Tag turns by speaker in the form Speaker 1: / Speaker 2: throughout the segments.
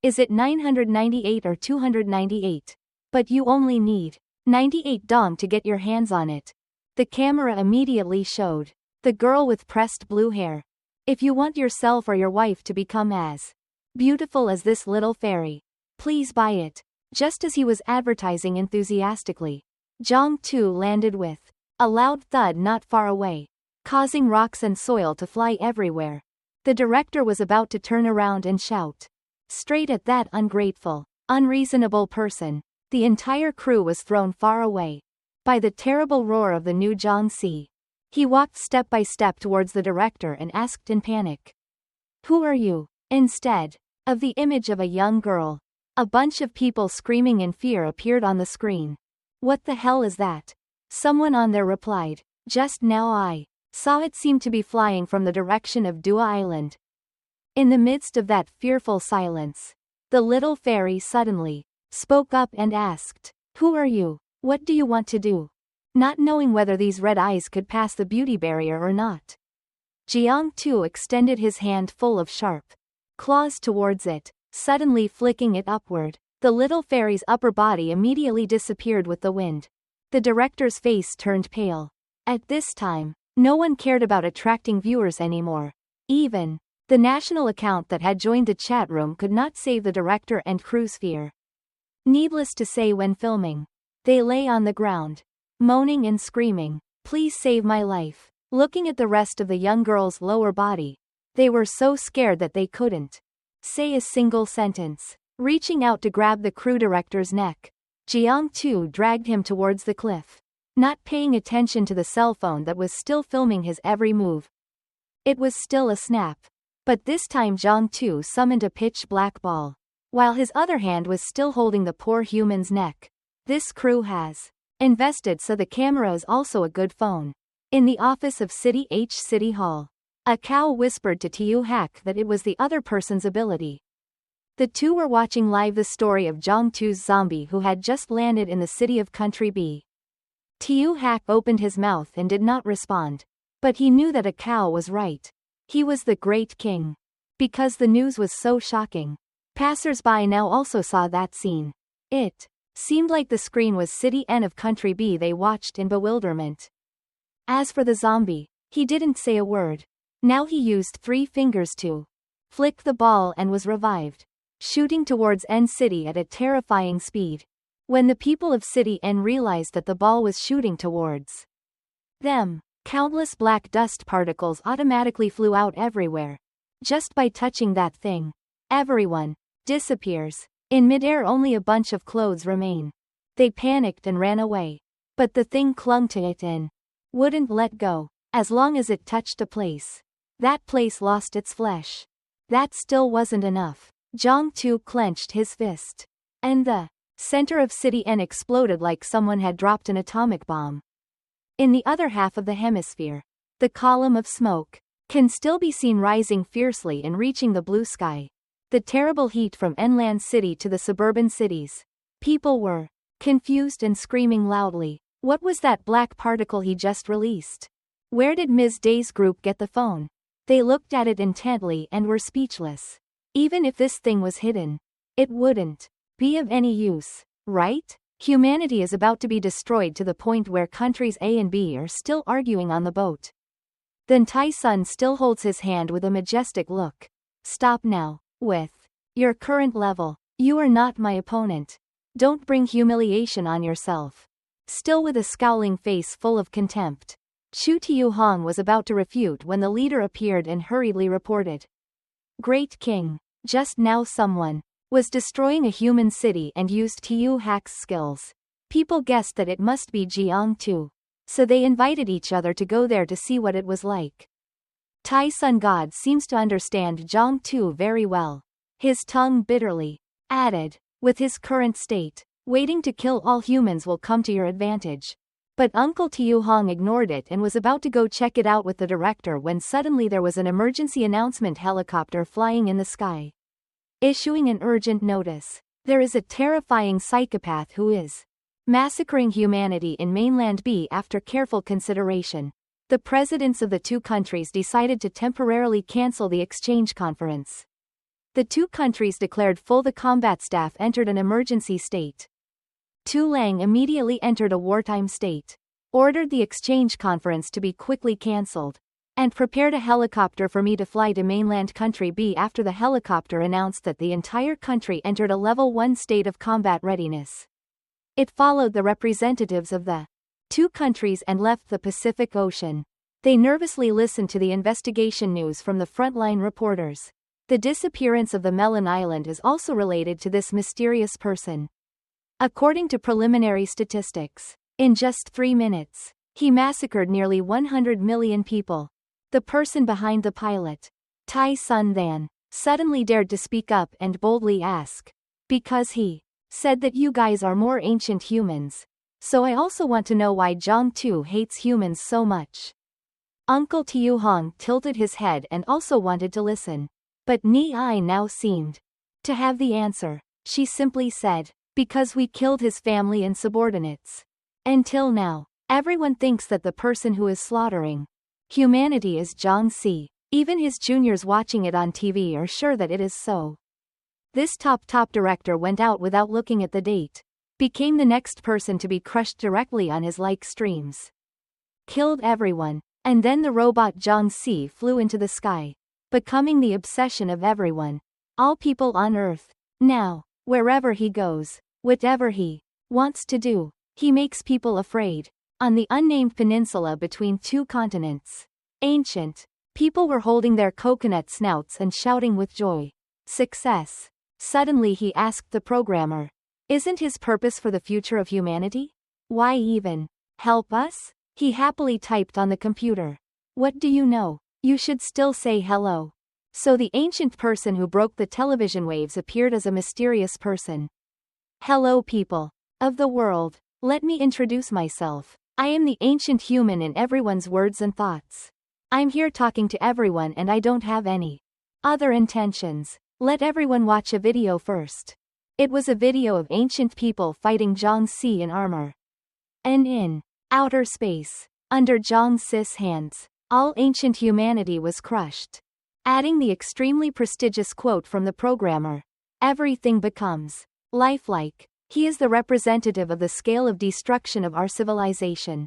Speaker 1: Is it 998 or 298? But you only need 98 dong to get your hands on it. The camera immediately showed the girl with pressed blue hair. If you want yourself or your wife to become as beautiful as this little fairy, please buy it. Just as he was advertising enthusiastically, Jong-tu landed with a loud thud not far away, causing rocks and soil to fly everywhere. The director was about to turn around and shout straight at that ungrateful, unreasonable person. The entire crew was thrown far away by the terrible roar of the new Jong-si. He walked step by step towards the director and asked in panic, "Who are you?" Instead of the image of a young girl, a bunch of people screaming in fear appeared on the screen. "What the hell is that?" Someone on there replied. "Just now I saw it seemed to be flying from the direction of Dua Island." In the midst of that fearful silence, the little fairy suddenly spoke up and asked, "Who are you? What do you want to do?" Not knowing whether these red eyes could pass the beauty barrier or not, Jiang-tu extended his hand full of sharp claws towards it, suddenly flicking it upward. The little fairy's upper body immediately disappeared with the wind. The director's face turned pale. At this time, no one cared about attracting viewers anymore. Even the national account that had joined the chat room could not save the director and crew's fear. Needless to say, when filming, they lay on the ground, moaning and screaming, "Please save my life." Looking at the rest of the young girl's lower body, they were so scared that they couldn't say a single sentence. Reaching out to grab the crew director's neck, Jiang-tu dragged him towards the cliff, not paying attention to the cell phone that was still filming his every move. It was still a snap, but this time Jiang-tu summoned a pitch-black ball, while his other hand was still holding the poor human's neck. This crew has invested, so the camera is also a good phone. In the office of City Hall, a cow whispered to Tiu Hak that it was the other person's ability. The two were watching live the story of Jong-tu's zombie who had just landed in the city of Country B. Tiu Hak opened his mouth and did not respond, but he knew that a cow was right. He was the great king. Because the news was so shocking, passers-by now also saw that scene. It seemed like the screen was City N of Country B. They watched in bewilderment. As for the zombie, he didn't say a word. Now he used 3 fingers to flick the ball and was revived, shooting towards N City at a terrifying speed. When the people of City N realized that the ball was shooting towards them, countless black dust particles automatically flew out everywhere. Just by touching that thing, everyone disappears. In midair only a bunch of clothes remain. They panicked and ran away. But the thing clung to it and wouldn't let go. As long as it touched a place, that place lost its flesh. That still wasn't enough. Jong-tu clenched his fist, and the center of City N exploded like someone had dropped an atomic bomb. In the other half of the hemisphere, the column of smoke can still be seen rising fiercely and reaching the blue sky. The terrible heat from inland city to the suburban cities. People were confused and screaming loudly. What was that black particle he just released? Where did Ms. Day's group get the phone? They looked at it intently and were speechless. Even if this thing was hidden, it wouldn't be of any use, right? Humanity is about to be destroyed to the point where countries A and B are still arguing on the boat. Then Tai-sun still holds his hand with a majestic look. Stop now. With your current level, you are not my opponent. Don't bring humiliation on yourself. Still with a scowling face full of contempt, Chu Tiu-hong was about to refute when the leader appeared and hurriedly reported. Great King, just now someone was destroying a human city and used Tiu Hak's skills. People guessed that it must be Jiang-tu, so they invited each other to go there to see what it was like. Tai-sun God seems to understand Jong-tu very well. His tongue bitterly added, with his current state, waiting to kill all humans will come to your advantage. But Uncle Tiu-hong ignored it and was about to go check it out with the director when suddenly there was an emergency announcement helicopter flying in the sky, issuing an urgent notice. There is a terrifying psychopath who is massacring humanity in mainland B. After careful consideration, the presidents of the two countries decided to temporarily cancel the exchange conference. The two countries declared full. The combat staff entered an emergency state. Tu Lang immediately entered a wartime state, ordered the exchange conference to be quickly cancelled, and prepared a helicopter for me to fly to mainland country B. After the helicopter announced that the entire country entered a level 1 state of combat readiness, it followed the representatives of the two countries and left the Pacific Ocean. They nervously listened to the investigation news from the frontline reporters. The disappearance of the Melon Island is also related to this mysterious person. According to preliminary statistics, in just 3 minutes, he massacred nearly 100 million people. The person behind the pilot, Tai Sun Than, suddenly dared to speak up and boldly ask, because he said that you guys are more ancient humans. So I also want to know why Zhang Tu hates humans so much. Uncle Tiu Hong tilted his head and also wanted to listen. But Ni Ai now seemed to have the answer. She simply said, because we killed his family and subordinates. Until now, everyone thinks that the person who is slaughtering humanity is Zhang Si. Even his juniors watching it on TV are sure that it is so. This top director went out without looking at the date. Became the next person to be crushed directly on his like streams. Killed everyone. And then the robot Zhang Si flew into the sky, becoming the obsession of everyone. All people on Earth. Now, wherever he goes, whatever he wants to do, he makes people afraid. On the unnamed peninsula between two continents, ancient people were holding their coconut snouts and shouting with joy. Success. Suddenly he asked the programmer, isn't his purpose for the future of humanity? Why even help us? He happily typed on the computer. What do you know? You should still say hello. So the ancient person who broke the television waves appeared as a mysterious person. Hello people of the world. Let me introduce myself. I am the ancient human in everyone's words and thoughts. I'm here talking to everyone and I don't have any other intentions. Let everyone watch a video first. It was a video of ancient people fighting Zhang Si in armor. And in outer space, under Zhang Si's hands, all ancient humanity was crushed. Adding the extremely prestigious quote from the programmer, everything becomes lifelike. He is the representative of the scale of destruction of our civilization.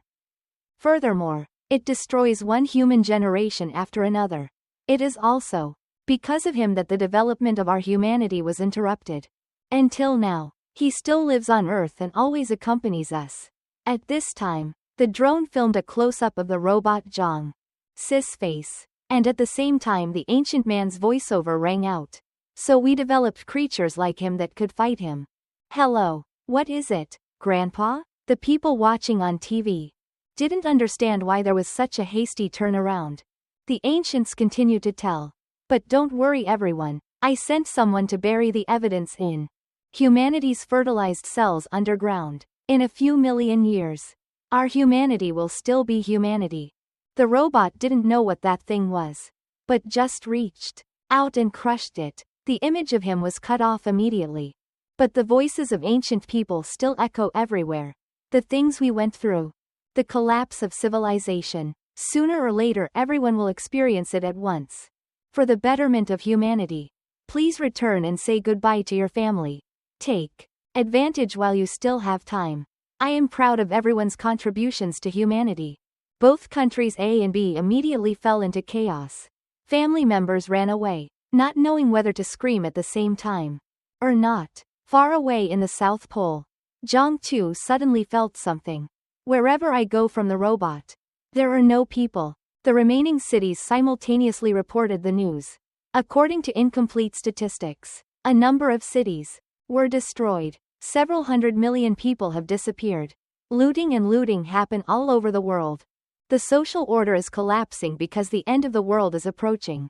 Speaker 1: Furthermore, it destroys one human generation after another. It is also because of him that the development of our humanity was interrupted. Until now, he still lives on Earth and always accompanies us. At this time, the drone filmed a close-up of the robot Zhang Si's face, and at the same time the ancient man's voiceover rang out. So we developed creatures like him that could fight him. Hello, what is it, Grandpa? The people watching on TV didn't understand why there was such a hasty turnaround. The ancients continued to tell. But don't worry everyone, I sent someone to bury the evidence in humanity's fertilized cells underground. In a few million years, our humanity will still be humanity. The robot didn't know what that thing was, but just reached out and crushed it. The image of him was cut off immediately. But the voices of ancient people still echo everywhere. The things we went through. The collapse of civilization. Sooner or later everyone will experience it at once. For the betterment of humanity, please return and say goodbye to your family. Take advantage while you still have time. I am proud of everyone's contributions to humanity. Both countries A and B immediately fell into chaos. Family members ran away, not knowing whether to scream at the same time or not. Far away in the South Pole, Zhang Tu suddenly felt something. Wherever I go from the robot, there are no people. The remaining cities simultaneously reported the news. According to incomplete statistics, a number of cities were destroyed. Several 100 million people have disappeared. Looting happen all over the world. The social order is collapsing because the end of the world is approaching.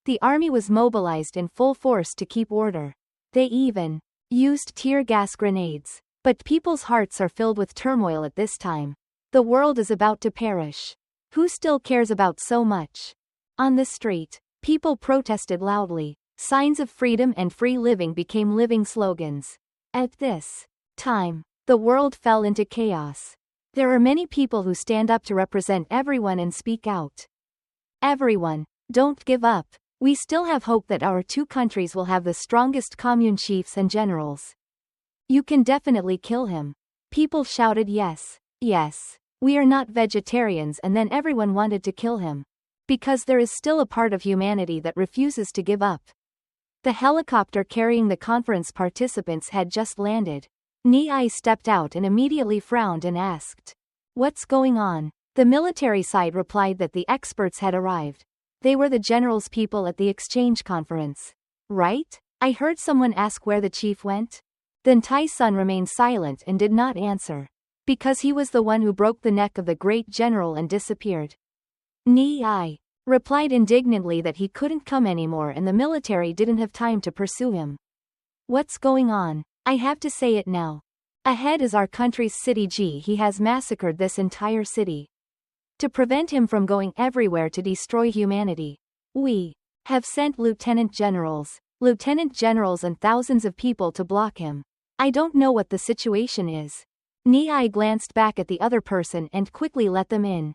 Speaker 1: The army was mobilized in full force to keep order. They even used tear gas grenades. But people's hearts are filled with turmoil at this time. The world is about to perish. Who still cares about so much? On the street, people protested loudly. Signs of freedom and free living became living slogans. At this time, the world fell into chaos. There are many people who stand up to represent everyone and speak out. Everyone, don't give up. We still have hope that our two countries will have the strongest commune chiefs and generals. You can definitely kill him. People shouted yes. Yes. We are not vegetarians, and then everyone wanted to kill him. Because there is still a part of humanity that refuses to give up. The helicopter carrying the conference participants had just landed. Ni stepped out and immediately frowned and asked, "What's going on?" The military side replied that the experts had arrived. They were the general's people at the exchange conference. Right? I heard someone ask where the chief went. Then Tai-sun remained silent and did not answer. Because he was the one who broke the neck of the great general and disappeared. Ni replied indignantly that he couldn't come anymore and the military didn't have time to pursue him. What's going on? I have to say it now. Ahead is our country's city G. He has massacred this entire city. To prevent him from going everywhere to destroy humanity, we have sent lieutenant generals and thousands of people to block him. I don't know what the situation is. Ni glanced back at the other person and quickly let them in.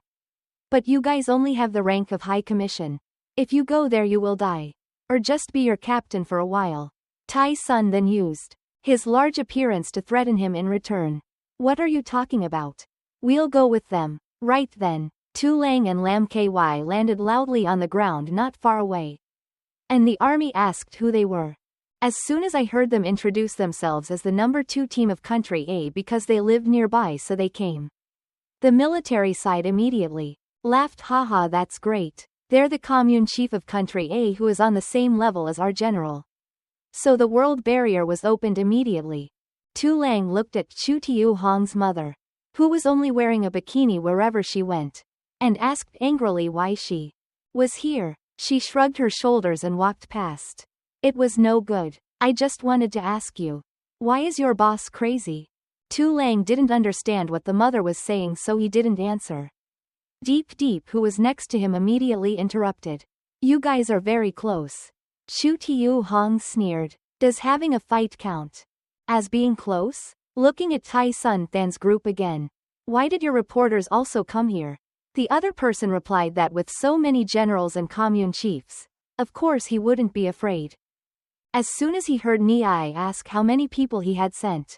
Speaker 1: But you guys only have the rank of High Commission. If you go there you will die. Or just be your captain for a while. Tai-sun then used his large appearance to threaten him in return. What are you talking about? We'll go with them. Right then, Tu Lang and Lam Ky landed loudly on the ground not far away. And the army asked who they were. As soon as I heard them introduce themselves as the number 2 team of Country A because they lived nearby, so they came. The military side immediately laughed. Haha, that's great. They're the commune chief of Country A who is on the same level as our general. So the world barrier was opened immediately. Tu Lang looked at Chu Tiu Hong's mother, who was only wearing a bikini wherever she went, and asked angrily why she was here. She shrugged her shoulders and walked past. It was no good. I just wanted to ask you. Why is your boss crazy? Tu Lang didn't understand what the mother was saying, so he didn't answer. Deep, who was next to him, immediately interrupted. You guys are very close. Chu Tiu Hong sneered. Does having a fight count as being close? Looking at Tai-sun Than's group again. Why did your reporters also come here? The other person replied that with so many generals and commune chiefs, of course he wouldn't be afraid. As soon as he heard Ni ask how many people he had sent,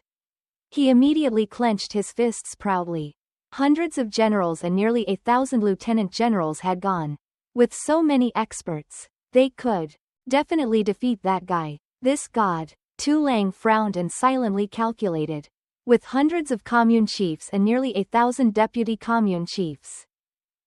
Speaker 1: he immediately clenched his fists proudly. Hundreds of generals and nearly 1,000 lieutenant generals had gone. With so many experts, they could definitely defeat that guy. This god. Tu Lang frowned and silently calculated. With hundreds of commune chiefs and nearly 1,000 deputy commune chiefs,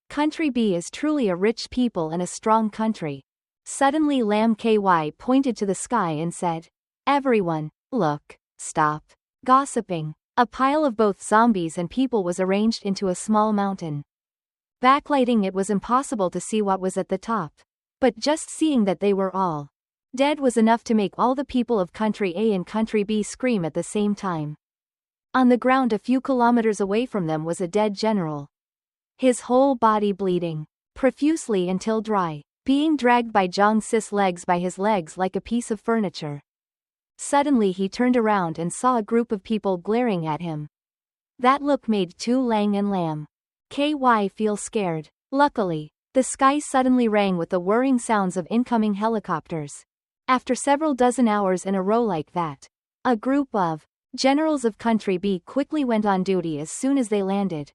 Speaker 1: Country B is truly a rich people and a strong country. Suddenly Lam Ky pointed to the sky and said, "Everyone, look, stop gossiping." A pile of both zombies and people was arranged into a small mountain. Backlighting it was impossible to see what was at the top. But just seeing that they were all dead was enough to make all the people of Country A and Country B scream at the same time. On the ground a few kilometers away from them was a dead general. His whole body bleeding profusely until dry, being dragged by Zhang Sis legs by his legs like a piece of furniture. Suddenly he turned around and saw a group of people glaring at him. That look made Tu Lang and Lam Ky feel scared. Luckily, the sky suddenly rang with the whirring sounds of incoming helicopters. After several dozen hours in a row like that, a group of generals of Country B quickly went on duty as soon as they landed.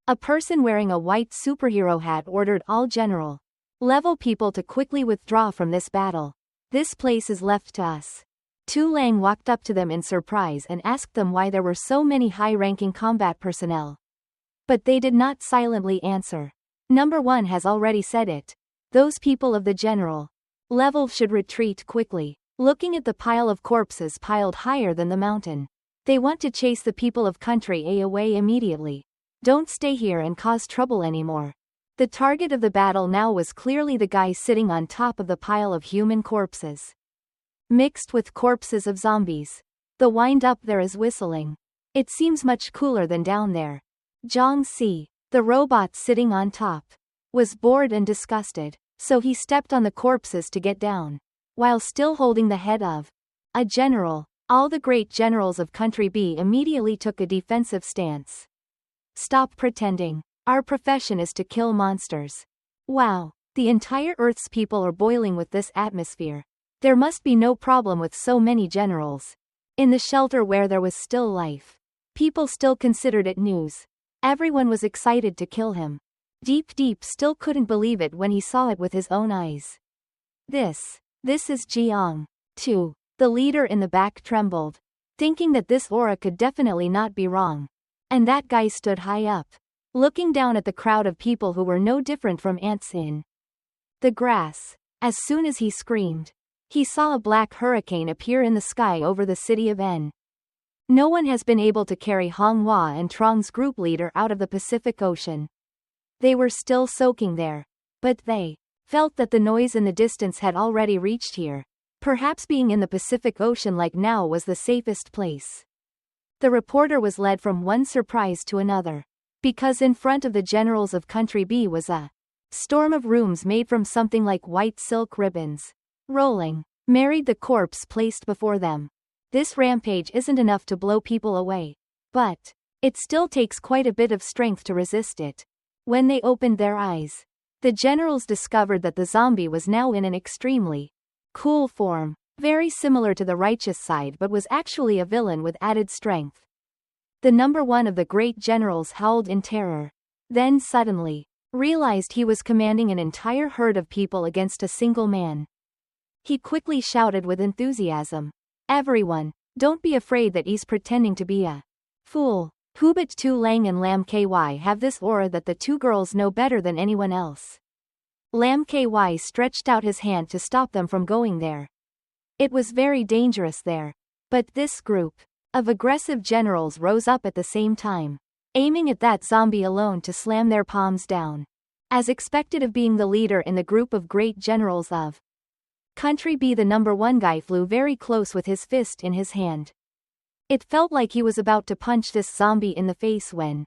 Speaker 1: A person wearing a white superhero hat ordered all general level people to quickly withdraw from this battle. This place is left to us. Tu Lang walked up to them in surprise and asked them why there were so many high-ranking combat personnel. But they did not silently answer. Number 1 has already said it. Those people of the general level should retreat quickly. Looking at the pile of corpses piled higher than the mountain, they want to chase the people of Country A away immediately. Don't stay here and cause trouble anymore. The target of the battle now was clearly the guy sitting on top of the pile of human corpses, mixed with corpses of zombies. The wind up there is whistling. It seems much cooler than down there. Zhang Si, the robot sitting on top, was bored and disgusted, so he stepped on the corpses to get down, while still holding the head of a general. All the great generals of Country B immediately took a defensive stance. Stop pretending. Our profession is to kill monsters. Wow. The entire Earth's people are boiling with this atmosphere. There must be no problem with so many generals. In the shelter where there was still life, people still considered it news. Everyone was excited to kill him. Deep still couldn't believe it when he saw it with his own eyes. This is Jiang. Too. The leader in the back trembled, thinking that this aura could definitely not be wrong. And that guy stood high up, looking down at the crowd of people who were no different from ants in the grass. As soon as he screamed, he saw a black hurricane appear in the sky over the city of N. No one has been able to carry Manhwa and Trong's group leader out of the Pacific Ocean. They were still soaking there, but they felt that the noise in the distance had already reached here. Perhaps being in the Pacific Ocean like now was the safest place. The reporter was led from one surprise to another, because in front of the generals of Country B was a storm of rooms made from something like white silk ribbons. Rolling, married the corpse placed before them. This rampage isn't enough to blow people away, but it still takes quite a bit of strength to resist it. When they opened their eyes, the generals discovered that the zombie was now in an extremely cool form, very similar to the righteous side, but was actually a villain with added strength. The number one of the great generals howled in terror, then suddenly realized he was commanding an entire herd of people against a single man. He quickly shouted with enthusiasm, "Everyone, don't be afraid that he's pretending to be a fool. Hubert Tu Lang and Lam Ky have this aura that the two girls know better than anyone else." Lam Ky stretched out his hand to stop them from going there. It was very dangerous there. But this group of aggressive generals rose up at the same time, aiming at that zombie alone to slam their palms down. As expected of being the leader in the group of great generals of Country B, the number one guy flew very close with his fist in his hand. It felt like he was about to punch this zombie in the face when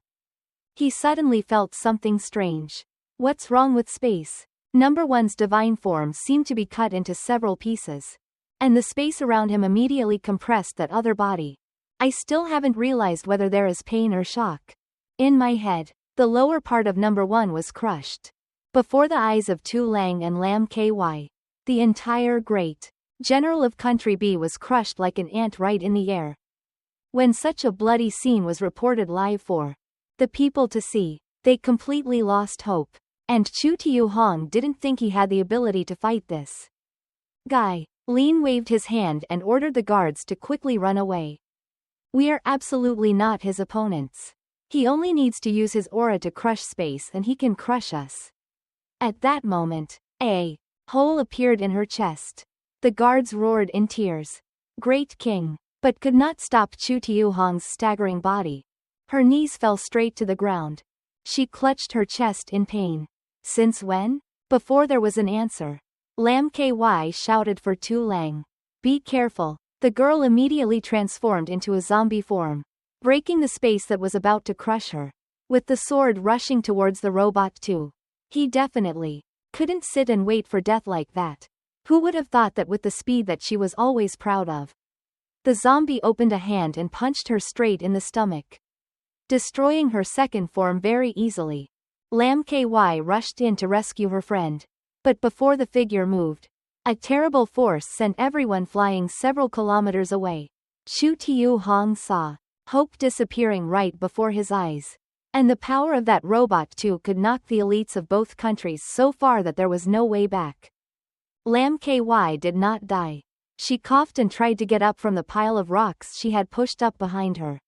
Speaker 1: he suddenly felt something strange. What's wrong with space? Number one's divine form seemed to be cut into several pieces, and the space around him immediately compressed that other body. I still haven't realized whether there is pain or shock. In my head, the lower part of number one was crushed. Before the eyes of Tu Lang and Lam Ky, the entire great general of Country B was crushed like an ant right in the air. When such a bloody scene was reported live for the people to see, they completely lost hope. And Chu Tiu Hong didn't think he had the ability to fight this guy. Lin waved his hand and ordered the guards to quickly run away. We are absolutely not his opponents. He only needs to use his aura to crush space and he can crush us. At that moment, a hole appeared in her chest. The guards roared in tears. Great King, but could not stop Chu Tiu Hong's staggering body. Her knees fell straight to the ground. She clutched her chest in pain. Since when? Before there was an answer, Lam Ky shouted for Tu Lang. Be careful. The girl immediately transformed into a zombie form, breaking the space that was about to crush her. With the sword rushing towards the robot too. He definitely couldn't sit and wait for death like that. Who would have thought that with the speed that she was always proud of? The zombie opened a hand and punched her straight in the stomach, destroying her second form very easily. Lam Ky rushed in to rescue her friend. But before the figure moved, a terrible force sent everyone flying several kilometers away. Chu Tiu Hong saw hope disappearing right before his eyes. And the power of that robot too could knock the elites of both countries so far that there was no way back. Lam Ky did not die. She coughed and tried to get up from the pile of rocks she had pushed up behind her.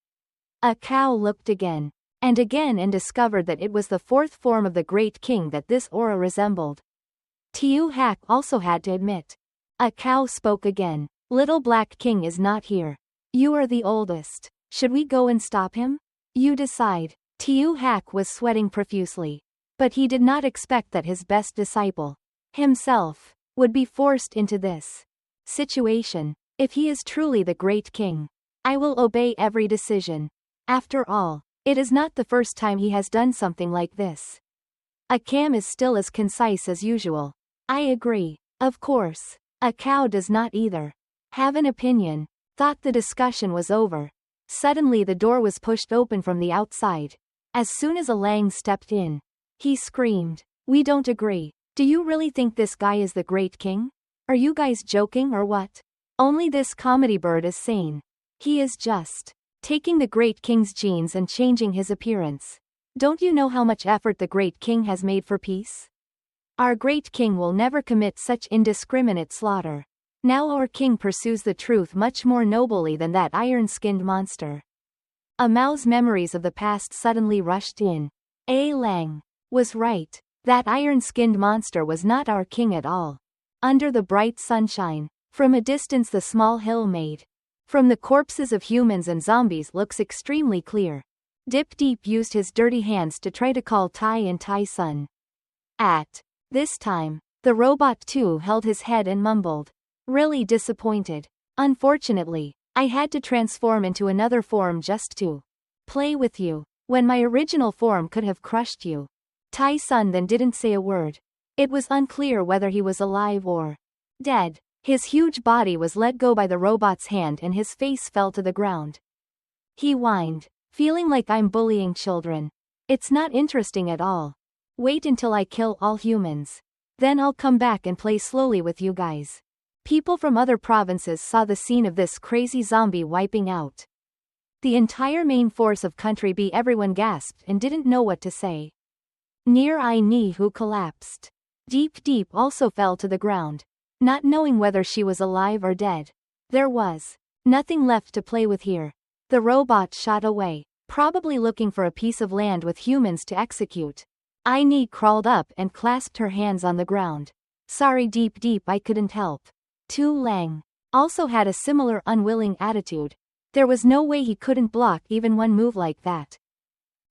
Speaker 1: A cow looked again and discovered that it was the fourth form of the Great King that this aura resembled. Tiu Hak also had to admit. A cow spoke again. Little Black King is not here. You are the oldest. Should we go and stop him? You decide. Tiu Hak was sweating profusely. But he did not expect that his best disciple, himself, would be forced into this situation. If he is truly the Great King, I will obey every decision. After all, it is not the first time he has done something like this. A cam is still as concise as usual. I agree. Of course. A cow does not either have an opinion. Thought the discussion was over. Suddenly the door was pushed open from the outside. As soon as Alang stepped in, he screamed, "We don't agree. Do you really think this guy is the Great King? Are you guys joking or what? Only this comedy bird is sane. He is just taking the Great King's genes and changing his appearance. Don't you know how much effort the Great King has made for peace? Our Great King will never commit such indiscriminate slaughter. Now our king pursues the truth much more nobly than that iron-skinned monster. Mao's memories of the past suddenly rushed in. Lang was right. That iron-skinned monster was not our king at all. Under the bright sunshine, from a distance the small hill made from the corpses of humans and zombies looks extremely clear. Dip Deep used his dirty hands to try to call Tai and Tai Sun. At this time, the robot too held his head and mumbled. Really disappointed. Unfortunately, I had to transform into another form just to play with you, when my original form could have crushed you. Tai Sun then didn't say a word. It was unclear whether he was alive or dead. His huge body was let go by the robot's hand and his face fell to the ground. He whined, feeling like I'm bullying children. It's not interesting at all. Wait until I kill all humans. Then I'll come back and play slowly with you guys. People from other provinces saw the scene of this crazy zombie wiping out the entire main force of Country B. Everyone gasped and didn't know what to say. Near I Ni who collapsed. Deep Deep also fell to the ground, not knowing whether she was alive or dead. There was nothing left to play with here. The robot shot away, probably looking for a piece of land with humans to execute. I Ni crawled up and clasped her hands on the ground. Sorry Deep Deep, I couldn't help. Tu Lang also had a similar unwilling attitude. There was no way he couldn't block even one move like that.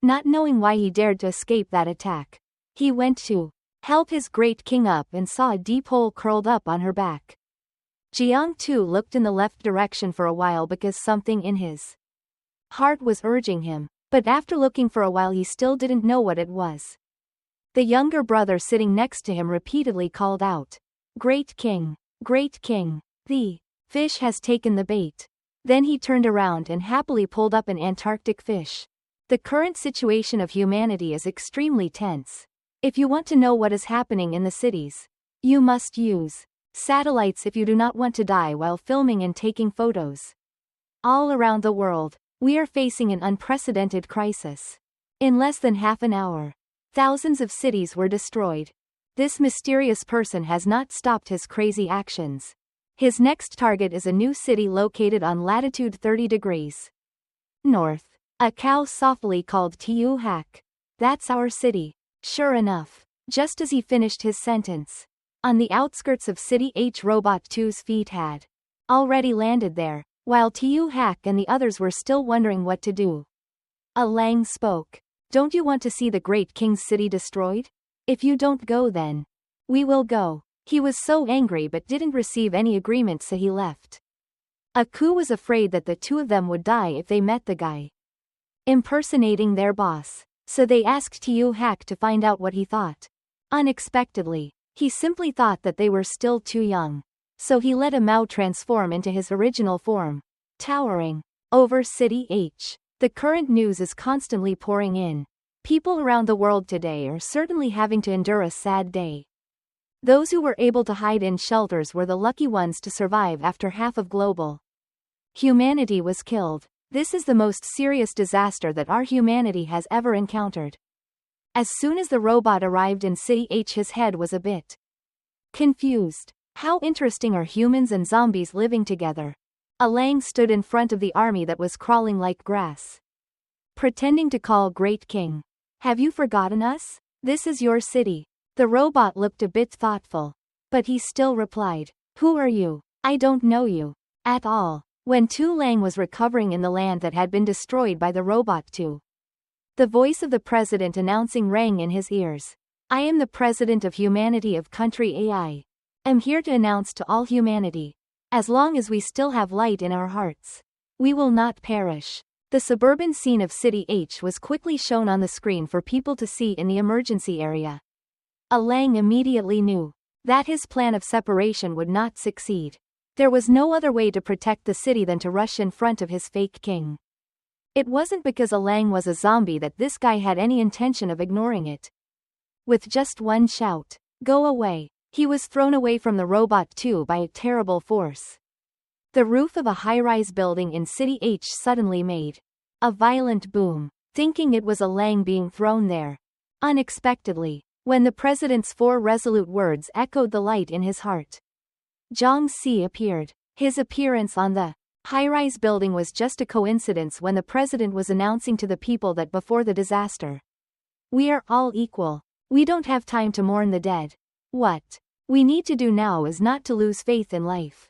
Speaker 1: Not knowing why he dared to escape that attack, he went to help his Great King up and saw a deep hole curled up on her back. Jiang Tu looked in the left direction for a while because something in his heart was urging him, but after looking for a while he still didn't know what it was. The younger brother sitting next to him repeatedly called out, Great King, Great King, the fish has taken the bait. Then he turned around and happily pulled up an Antarctic fish. The current situation of humanity is extremely tense. If you want to know what is happening in the cities, you must use satellites if you do not want to die while filming and taking photos. All around the world, we are facing an unprecedented crisis. In less than half an hour, thousands of cities were destroyed. This mysterious person has not stopped his crazy actions. His next target is a new city located on latitude 30 degrees north. A cow softly called Tiu Hak. That's our city. Sure enough, just as he finished his sentence, on the outskirts of City H, Robot 2's feet had already landed there, while Tiu Hak and the others were still wondering what to do. Lang spoke. Don't you want to see the Great King's city destroyed? If you don't go then, we will go. He was so angry but didn't receive any agreement, so he left. Aku was afraid that the two of them would die if they met the guy impersonating their boss, so they asked Tiu Hak to find out what he thought. Unexpectedly, he simply thought that they were still too young, so he let Mao transform into his original form, towering over City H. The current news is constantly pouring in. People around the world today are certainly having to endure a sad day. Those who were able to hide in shelters were the lucky ones to survive after half of global humanity was killed. This is the most serious disaster that our humanity has ever encountered. As soon as the robot arrived in City H, his head was a bit confused. How interesting are humans and zombies living together? Lang stood in front of the army that was crawling like grass, pretending to call Great King. Have you forgotten us? This is your city. The robot looked a bit thoughtful, but he still replied, Who are you? I don't know you at all. When Tu Lang was recovering in the land that had been destroyed by the robot Tu, the voice of the president announcing rang in his ears. I am the president of humanity of Country AI. I'm here to announce to all humanity, as long as we still have light in our hearts, we will not perish. The suburban scene of City H was quickly shown on the screen for people to see in the emergency area. Lang immediately knew that his plan of separation would not succeed. There was no other way to protect the city than to rush in front of his fake king. It wasn't because Lang was a zombie that this guy had any intention of ignoring it. With just one shout, Go away. He was thrown away from the robot too by a terrible force. The roof of a high-rise building in City H suddenly made a violent boom, thinking it was a Lang being thrown there. Unexpectedly, when the president's 4 resolute words echoed the light in his heart, Zhang Si appeared. His appearance on the high-rise building was just a coincidence when the president was announcing to the people that before the disaster, we are all equal. We don't have time to mourn the dead. What we need to do now is not to lose faith in life.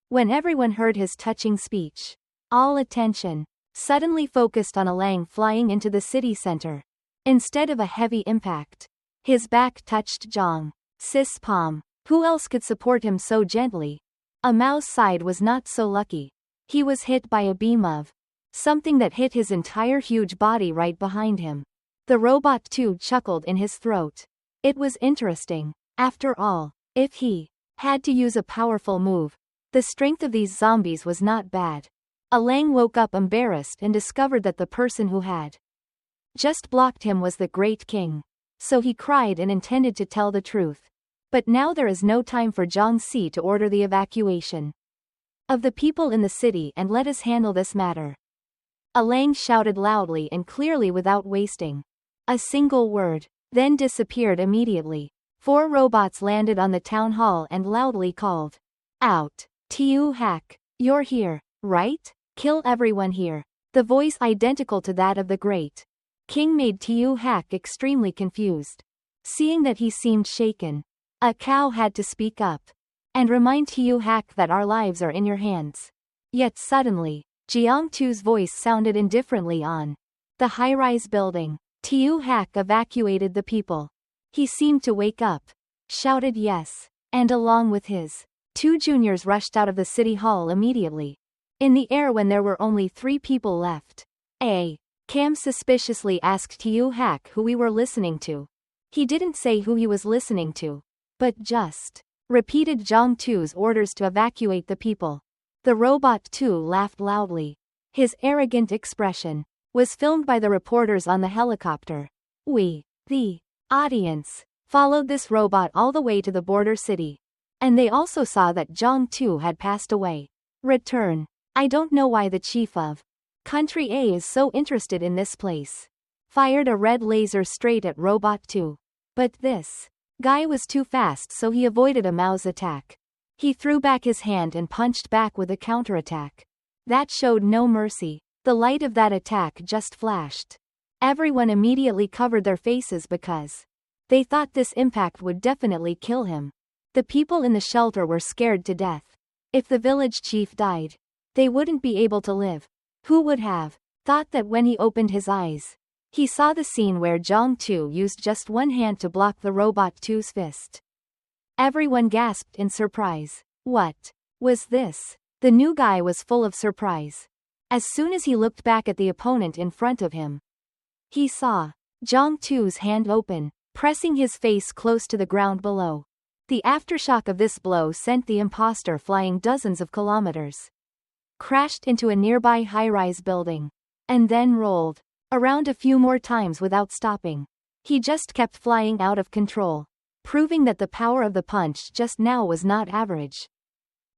Speaker 1: When everyone heard his touching speech, all attention suddenly focused on a Lang flying into the city center. Instead of a heavy impact, his back touched Zhang Si's palm. Who else could support him so gently? A Mao's side was not so lucky. He was hit by a beam of something that hit his entire huge body right behind him. The robot too chuckled in his throat. It was interesting. After all, if he had to use a powerful move, the strength of these zombies was not bad. A Lang woke up embarrassed and discovered that the person who had just blocked him was the Great King. So he cried and intended to tell the truth. But now there is no time for Zhang Si to order the evacuation of the people in the city and let us handle this matter. A Lang shouted loudly and clearly without wasting a single word, then disappeared immediately. 4 robots landed on the town hall and loudly called out, Tiu Hack, you're here, right? Kill everyone here. The voice identical to that of the Great King made Tiu Hack extremely confused. Seeing that he seemed shaken, a cow had to speak up and remind Tiu Hack that our lives are in your hands. Yet suddenly, Jiang Tu's voice sounded indifferently on the high-rise building. Tiu Hack evacuated the people. He seemed to wake up, shouted yes, and along with his 2 juniors rushed out of the city hall immediately. In the air when there were only 3 people left, Cam suspiciously asked Tiu Hack who we were listening to. He didn't say who he was listening to, but just repeated Zhang Tu's orders to evacuate the people. The robot too laughed loudly. His arrogant expression was filmed by the reporters on the helicopter. We, the audience, followed this robot all the way to the border city. And they also saw that Zhang Tu had passed away. Return. I don't know why the chief of Country A is so interested in this place. Fired a red laser straight at Robot 2. But this guy was too fast, so he avoided a Mao's attack. He threw back his hand and punched back with a counterattack that showed no mercy. The light of that attack just flashed. Everyone immediately covered their faces because they thought this impact would definitely kill him. The people in the shelter were scared to death. If the village chief died, they wouldn't be able to live. Who would have thought that when he opened his eyes, he saw the scene where Zhang Tu used just one hand to block the robot 2's fist? Everyone gasped in surprise. What was this? The new guy was full of surprise. As soon as he looked back at the opponent in front of him, he saw Zhang Tu's hand open, pressing his face close to the ground below. The aftershock of this blow sent the imposter flying dozens of kilometers, crashed into a nearby high-rise building, and then rolled around a few more times without stopping. He just kept flying out of control, proving that the power of the punch just now was not average.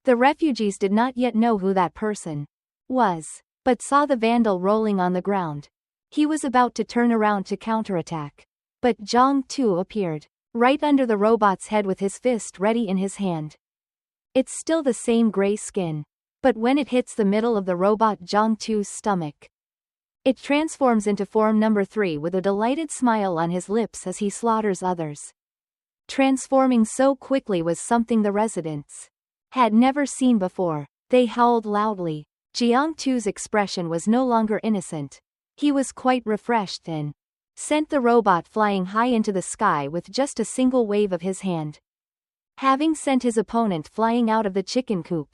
Speaker 1: The refugees did not yet know who that person was, but saw the vandal rolling on the ground. He was about to turn around to counterattack, but Zhang Tu appeared right under the robot's head with his fist ready in his hand. It's still the same gray skin, but when it hits the middle of the robot Zhang Tu's stomach, it transforms into form number 3 with a delighted smile on his lips as he slaughters others. Transforming so quickly was something the residents had never seen before. They howled loudly. Jiang Tu's expression was no longer innocent. He was quite refreshed and sent the robot flying high into the sky with just a single wave of his hand. Having sent his opponent flying out of the chicken coop,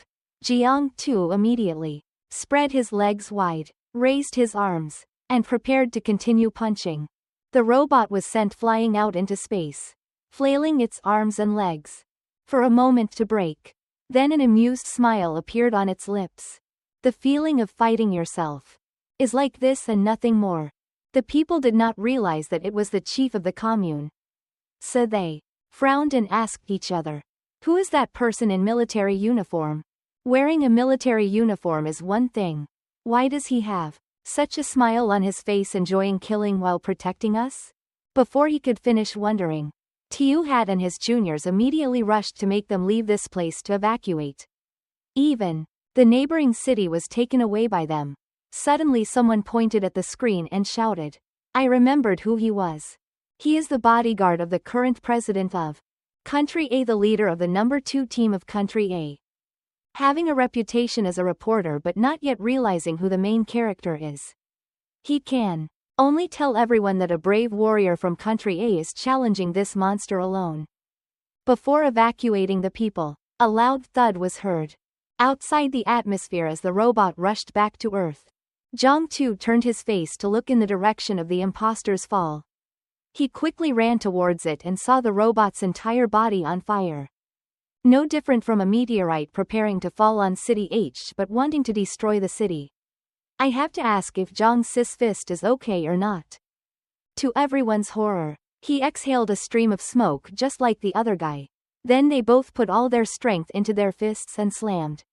Speaker 1: Jiang Tu immediately spread his legs wide, raised his arms, and prepared to continue punching. The robot was sent flying out into space, flailing its arms and legs for a moment to break. Then an amused smile appeared on its lips. The feeling of fighting yourself is like this and nothing more. The people did not realize that it was the chief of the commune. So they frowned and asked each other. Who is that person in military uniform? Wearing a military uniform is one thing. Why does he have such a smile on his face, enjoying killing while protecting us? Before he could finish wondering, Tiu Hat and his juniors immediately rushed to make them leave this place to evacuate. Even the neighboring city was taken away by them. Suddenly someone pointed at the screen and shouted. I remembered who he was. He is the bodyguard of the current president of Country A, the leader of the number 2 team of Country A. Having a reputation as a reporter but not yet realizing who the main character is. He can only tell everyone that a brave warrior from Country A is challenging this monster alone. Before evacuating the people, a loud thud was heard outside the atmosphere as the robot rushed back to Earth. Zhang Tu turned his face to look in the direction of the imposter's fall. He quickly ran towards it and saw the robot's entire body on fire. No different from a meteorite preparing to fall on City H but wanting to destroy the city. I have to ask if Zhang Si's fist is okay or not. To everyone's horror, he exhaled a stream of smoke just like the other guy. Then they both put all their strength into their fists and slammed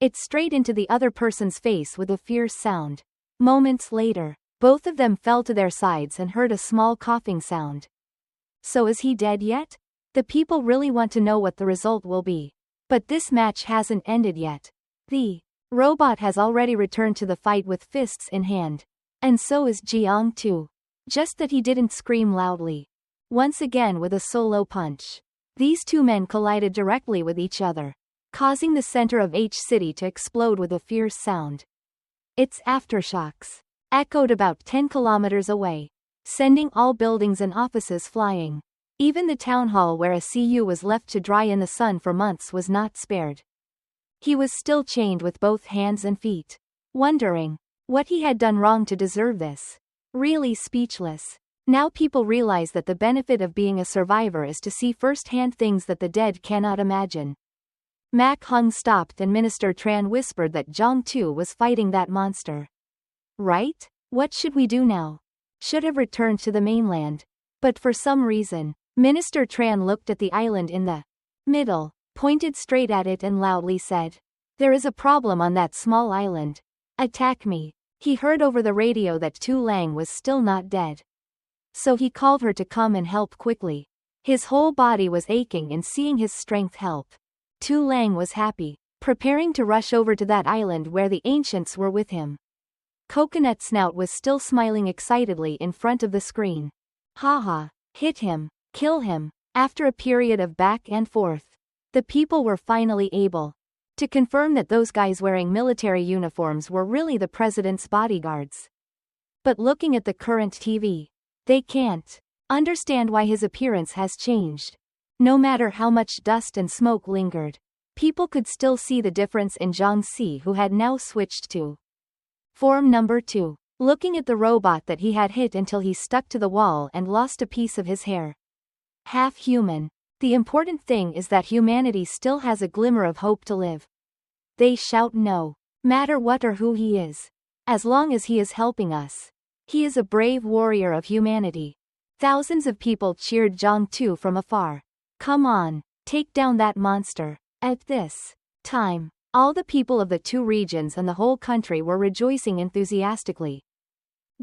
Speaker 1: it straight into the other person's face with a fierce sound. Moments later, both of them fell to their sides and heard a small coughing sound. So is he dead yet? The people really want to know what the result will be. But this match hasn't ended yet. The robot has already returned to the fight with fists in hand. And so is Jiang too. Just that he didn't scream loudly. Once again with a solo punch. These two men collided directly with each other, causing the center of H City to explode with a fierce sound. Its aftershocks echoed about 10 kilometers away, sending all buildings and offices flying. Even the town hall where a CU was left to dry in the sun for months was not spared. He was still chained with both hands and feet, wondering what he had done wrong to deserve this. Really speechless. Now people realize that the benefit of being a survivor is to see firsthand things that the dead cannot imagine. Mak Hung stopped and Minister Tran whispered that Zhang Tu was fighting that monster. Right? What should we do now? Should have returned to the mainland. But for some reason, Minister Tran looked at the island in the middle, pointed straight at it and loudly said, there is a problem on that small island. Attack me. He heard over the radio that Tu Lang was still not dead. So he called her to come and help quickly. His whole body was aching in seeing his strength help. Tu Lang was happy, preparing to rush over to that island where the ancients were with him. Coconut Snout was still smiling excitedly in front of the screen. Haha, hit him, kill him. After a period of back and forth, the people were finally able to confirm that those guys wearing military uniforms were really the president's bodyguards. But looking at the current TV, they can't understand why his appearance has changed. No matter how much dust and smoke lingered, people could still see the difference in Zhang Si, who had now switched to form number 2, looking at the robot that he had hit until he stuck to the wall and lost a piece of his hair. Half human. The important thing is that humanity still has a glimmer of hope to live. They shout no matter what or who he is. As long as he is helping us. He is a brave warrior of humanity. Thousands of people cheered Zhang Tu from afar. Come on, take down that monster. At this time, all the people of the 2 regions and the whole country were rejoicing enthusiastically.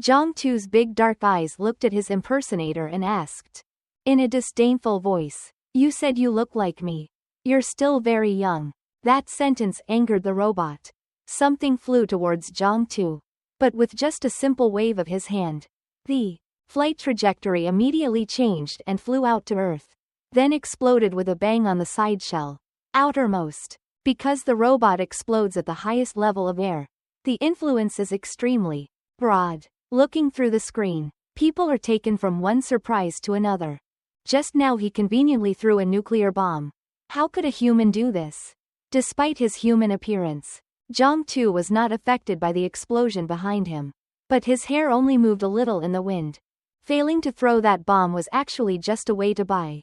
Speaker 1: Zhang Tu's big dark eyes looked at his impersonator and asked, in a disdainful voice, you said you look like me. You're still very young. That sentence angered the robot. Something flew towards Zhang Tu. But with just a simple wave of his hand, the flight trajectory immediately changed and flew out to Earth. Then exploded with a bang on the side shell. Outermost. Because the robot explodes at the highest level of air, the influence is extremely broad. Looking through the screen, people are taken from one surprise to another. Just now he conveniently threw a nuclear bomb. How could a human do this? Despite his human appearance, Zhang Tu was not affected by the explosion behind him. But his hair only moved a little in the wind. Failing to throw that bomb was actually just a way to buy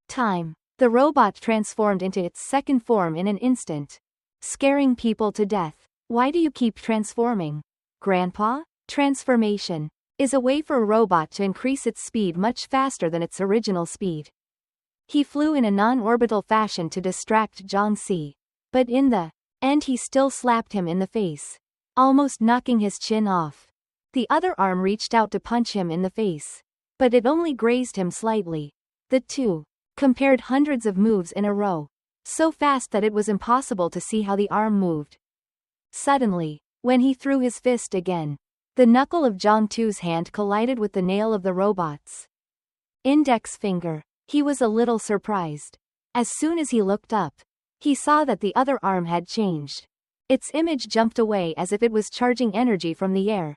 Speaker 1: time. The robot transformed into its second form in an instant, scaring people to death. Why do you keep transforming, Grandpa? Transformation is a way for a robot to increase its speed much faster than its original speed. He flew in a non-orbital fashion to distract Zhang Si. But in the end he still slapped him in the face, almost knocking his chin off. The other arm reached out to punch him in the face, but it only grazed him slightly. The two compared hundreds of moves in a row, so fast that it was impossible to see how the arm moved. Suddenly, when he threw his fist again, the knuckle of Zhang Tu's hand collided with the nail of the robot's index finger. He was a little surprised. As soon as he looked up, he saw that the other arm had changed. Its image jumped away as if it was charging energy from the air,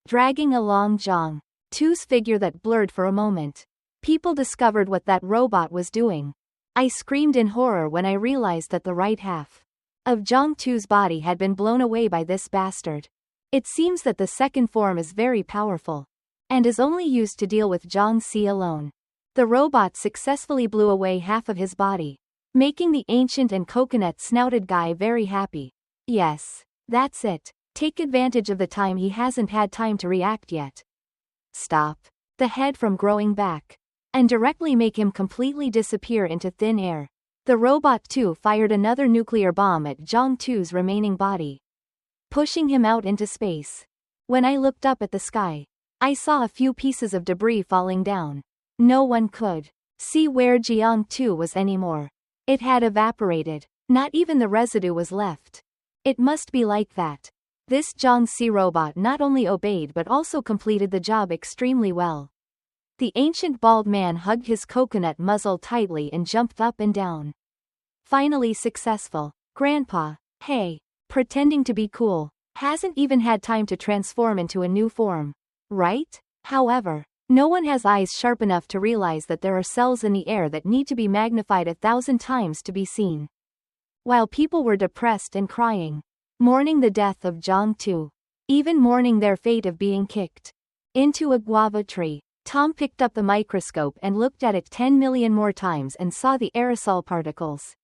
Speaker 1: dragging along Zhang Tu's figure that blurred for a moment. People discovered what that robot was doing. I screamed in horror when I realized that the right half of Zhang Tu's body had been blown away by this bastard. It seems that the second form is very powerful, and is only used to deal with Zhang Si alone. The robot successfully blew away half of his body, making the ancient and coconut-snouted guy very happy. Yes, that's it. Take advantage of the time he hasn't had time to react yet. Stop the head from growing back, and directly make him completely disappear into thin air. The robot too fired another nuclear bomb at Zhang Tu's remaining body, pushing him out into space. When I looked up at the sky, I saw a few pieces of debris falling down. No one could see where Zhang Tu was anymore. It had evaporated. Not even the residue was left. It must be like that. This Zhang Si robot not only obeyed but also completed the job extremely well. The ancient bald man hugged his coconut muzzle tightly and jumped up and down. Finally successful. Grandpa, hey, pretending to be cool, hasn't even had time to transform into a new form, right? However, no one has eyes sharp enough to realize that there are cells in the air that need to be magnified 1,000 times to be seen. While people were depressed and crying, mourning the death of Zhang Tu, even mourning their fate of being kicked into a guava tree, Tom picked up the microscope and looked at it 10 million more times and saw the aerosol particles.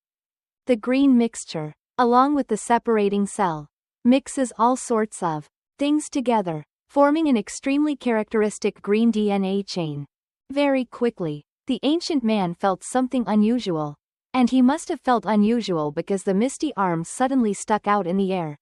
Speaker 1: The green mixture, along with the separating cell, mixes all sorts of things together, forming an extremely characteristic green DNA chain. Very quickly, the ancient man felt something unusual. And he must have felt unusual because the misty arm suddenly stuck out in the air.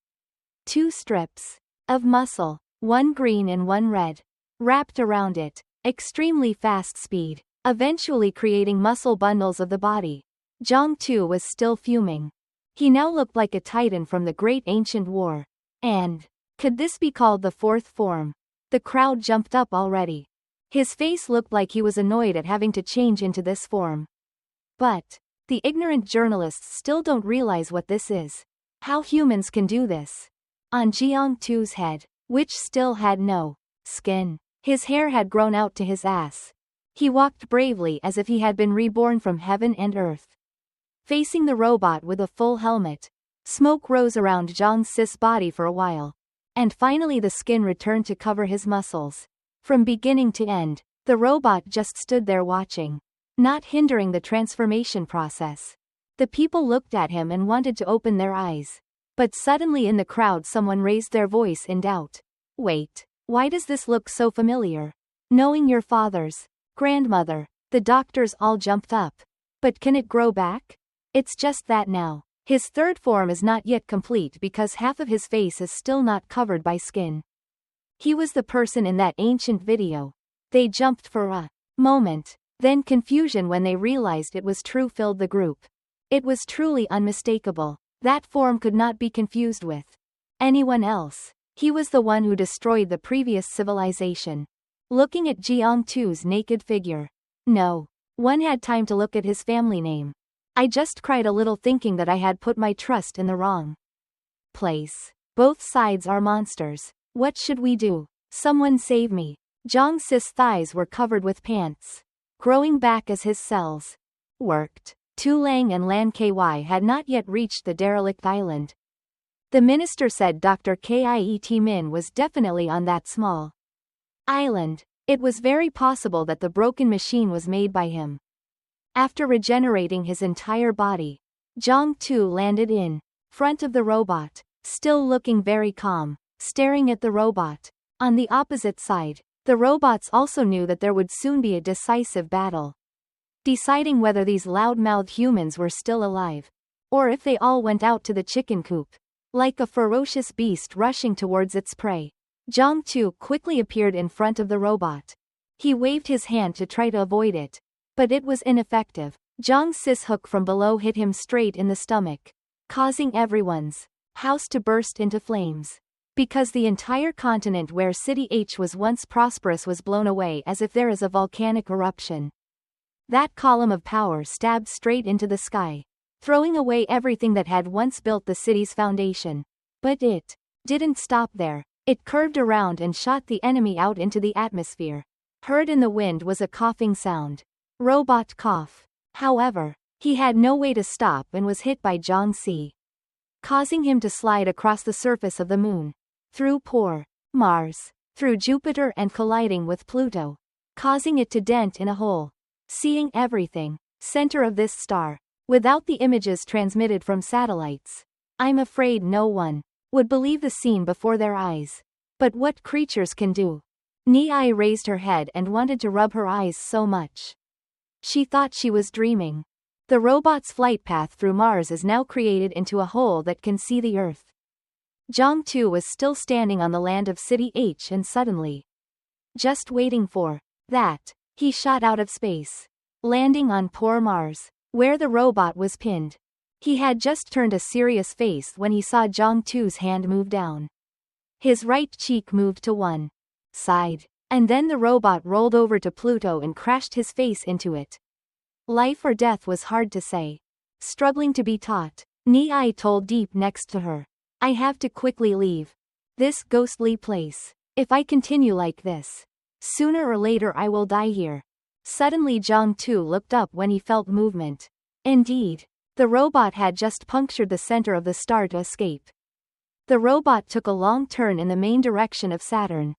Speaker 1: 2 strips of muscle, one green and one red, wrapped around it, extremely fast speed, eventually creating muscle bundles of the body. Zhang Tu was still fuming. He now looked like a titan from the great ancient war. And could this be called the fourth form? The crowd jumped up already. His face looked like he was annoyed at having to change into this form. But the ignorant journalists still don't realize what this is. How humans can do this. On Zhang Tu's head, which still had no skin, his hair had grown out to his ass. He walked bravely as if he had been reborn from heaven and earth. Facing the robot with a full helmet, smoke rose around Zhang Si's body for a while. And finally the skin returned to cover his muscles. From beginning to end, the robot just stood there watching, not hindering the transformation process. The people looked at him and wanted to open their eyes. But suddenly in the crowd someone raised their voice in doubt. Wait, why does this look so familiar? Knowing your father's grandmother, the doctors all jumped up. But can it grow back? It's just that now, his third form is not yet complete because half of his face is still not covered by skin. He was the person in that ancient video. They jumped for a moment. Then confusion when they realized it was true filled the group. It was truly unmistakable. That form could not be confused with anyone else. He was the one who destroyed the previous civilization. Looking at Zhang Tu's naked figure. No one had time to look at his family name. I just cried a little thinking that I had put my trust in the wrong place. Both sides are monsters. What should we do? Someone save me. Zhang Si's thighs were covered with pants, growing back as his cells worked. Tu Lang and Lan Ky had not yet reached the derelict island. The minister said Dr. Kiet Min was definitely on that small island. It was very possible that the broken machine was made by him. After regenerating his entire body, Zhang Tu landed in front of the robot, still looking very calm, staring at the robot. On the opposite side, the robots also knew that there would soon be a decisive battle. deciding whether these loud-mouthed humans were still alive, or if they all went out to the chicken coop. Like a ferocious beast rushing towards its prey, Jiang-Tu quickly appeared in front of the robot. He waved his hand to try to avoid it, but it was ineffective. Jiang-Si's hook from below hit him straight in the stomach, causing everyone's house to burst into flames. Because the entire continent where City H was once prosperous was blown away as if there is a volcanic eruption. That column of power stabbed straight into the sky, throwing away everything that had once built the city's foundation. But it didn't stop there. It curved around and shot the enemy out into the atmosphere. Heard in the wind was a coughing sound. Robot cough. However, he had no way to stop and was hit by Jiang-Si, causing him to slide across the surface of the moon, through poor Mars, through Jupiter and colliding with Pluto, causing it to dent in a hole. Seeing everything, center of this star, without the images transmitted from satellites, I'm afraid no one would believe the scene before their eyes. But what creatures can do? Ni raised her head and wanted to rub her eyes so much. She thought she was dreaming. The robot's flight path through Mars is now created into a hole that can see the Earth. Jiang-Tu was still standing on the land of City H and suddenly, just waiting for that, he shot out of space, landing on poor Mars, where the robot was pinned. He had just turned a serious face when he saw Jiang-Tu's hand move down. His right cheek moved to one side, and then the robot rolled over to Pluto and crashed his face into it. Life or death was hard to say. Struggling to be taught, Ni told Deep next to her, I have to quickly leave this ghostly place. If I continue like this, sooner or later I will die here. Suddenly Jiang-Tu looked up when he felt movement. Indeed, the robot had just punctured the center of the star to escape. The robot took a long turn in the main direction of Saturn.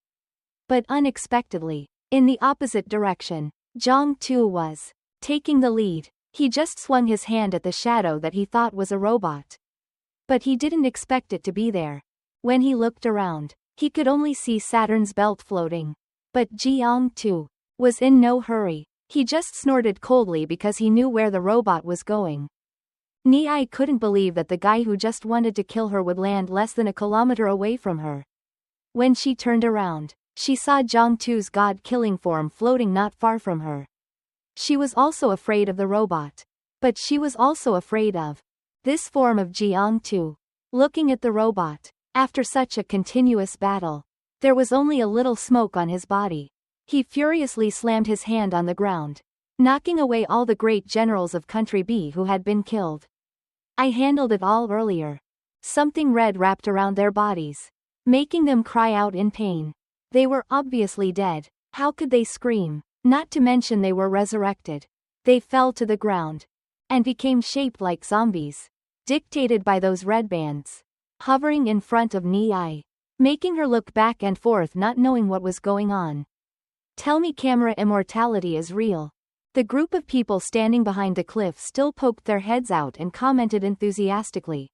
Speaker 1: But unexpectedly, in the opposite direction, Jiang-Tu was taking the lead. He just swung his hand at the shadow that he thought was a robot. But he didn't expect it to be there. When he looked around, he could only see Saturn's belt floating. But Jiang-Tu was in no hurry. He just snorted coldly because he knew where the robot was going. Ni couldn't believe that the guy who just wanted to kill her would land less than a kilometer away from her. When she turned around, she saw Jiang-Tu's god-killing form floating not far from her. She was also afraid of the robot. But she was also afraid of this form of Jiang-Tu. Looking at the robot, after such a continuous battle, there was only a little smoke on his body. He furiously slammed his hand on the ground, knocking away all the great generals of Country B who had been killed. I handled it all earlier. Something red wrapped around their bodies, making them cry out in pain. They were obviously dead. How could they scream? Not to mention they were resurrected. They fell to the ground and became shaped like zombies, dictated by those red bands, hovering in front of Ni, making her look back and forth not knowing what was going on. Tell me camera immortality is real. The group of people standing behind the cliff still poked their heads out and commented enthusiastically.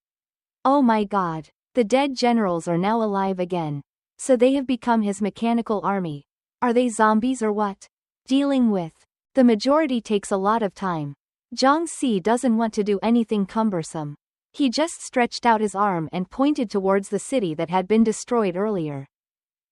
Speaker 1: Oh my god, the dead generals are now alive again. So they have become his mechanical army. Are they zombies or what? Dealing with the majority takes a lot of time. Jiang-Si doesn't want to do anything cumbersome. He just stretched out his arm and pointed towards the city that had been destroyed earlier,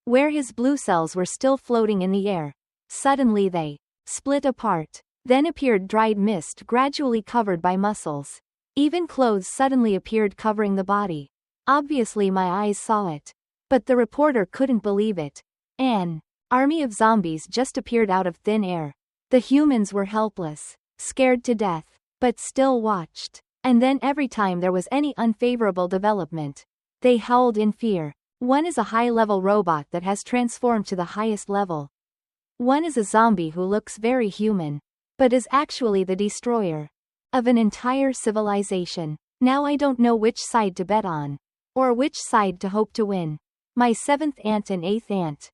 Speaker 1: where his blue cells were still floating in the air. Suddenly they split apart. Then appeared dried mist gradually covered by muscles. Even clothes suddenly appeared covering the body. Obviously my eyes saw it. But the reporter couldn't believe it. An army of zombies just appeared out of thin air. The humans were helpless, scared to death, but still watched. And then every time there was any unfavorable development, they howled in fear. One is a high-level robot that has transformed to the highest level. One is a zombie who looks very human, but is actually the destroyer of an entire civilization. Now I don't know which side to bet on, or which side to hope to win. My seventh aunt and eighth aunt